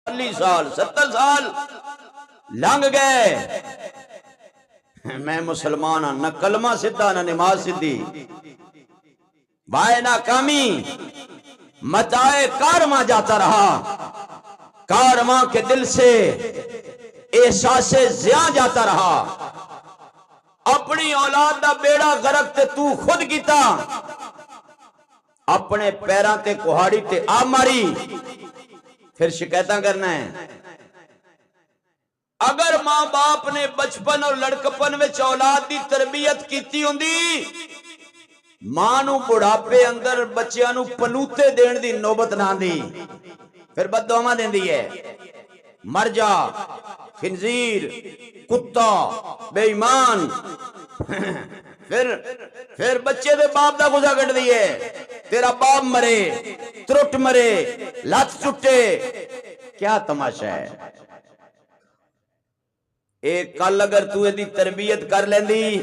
40 سال 70 سال لنگ گئے، میں مسلمان ہاں، نہ کلمہ سدھا نہ نماز سدھی، بائے ناکامی متائے کارواں جاتا رہا، کارواں کے دل سے احساس زیاں جاتا رہا، اپنی اولاد دا بیڑا غرق تے تو خود کیتا، اپنے پیراں تے کہاڑی تے آ ماری، پھر شکایتاں کرنا ہے۔ اگر ماں باپ نے بچپن اور لڑکپن وچ اولاد دی تربیت کیتی ہوندی، ماں نو بڑھاپے اندر بچیاں نو پلوتے دین دی نوبت نہ دی، پھر بد دعاواں دیندی ہے، مر جا خنزیر کتا بے ایمان، پھر بچے دے باپ دا گزا کٹ دیئے، تیرا باپ مرے ترٹ مرے لات ٹوٹے، کیا تماشا ہے؟ ایک کل اگر تو ایدی تربیت کر لیندی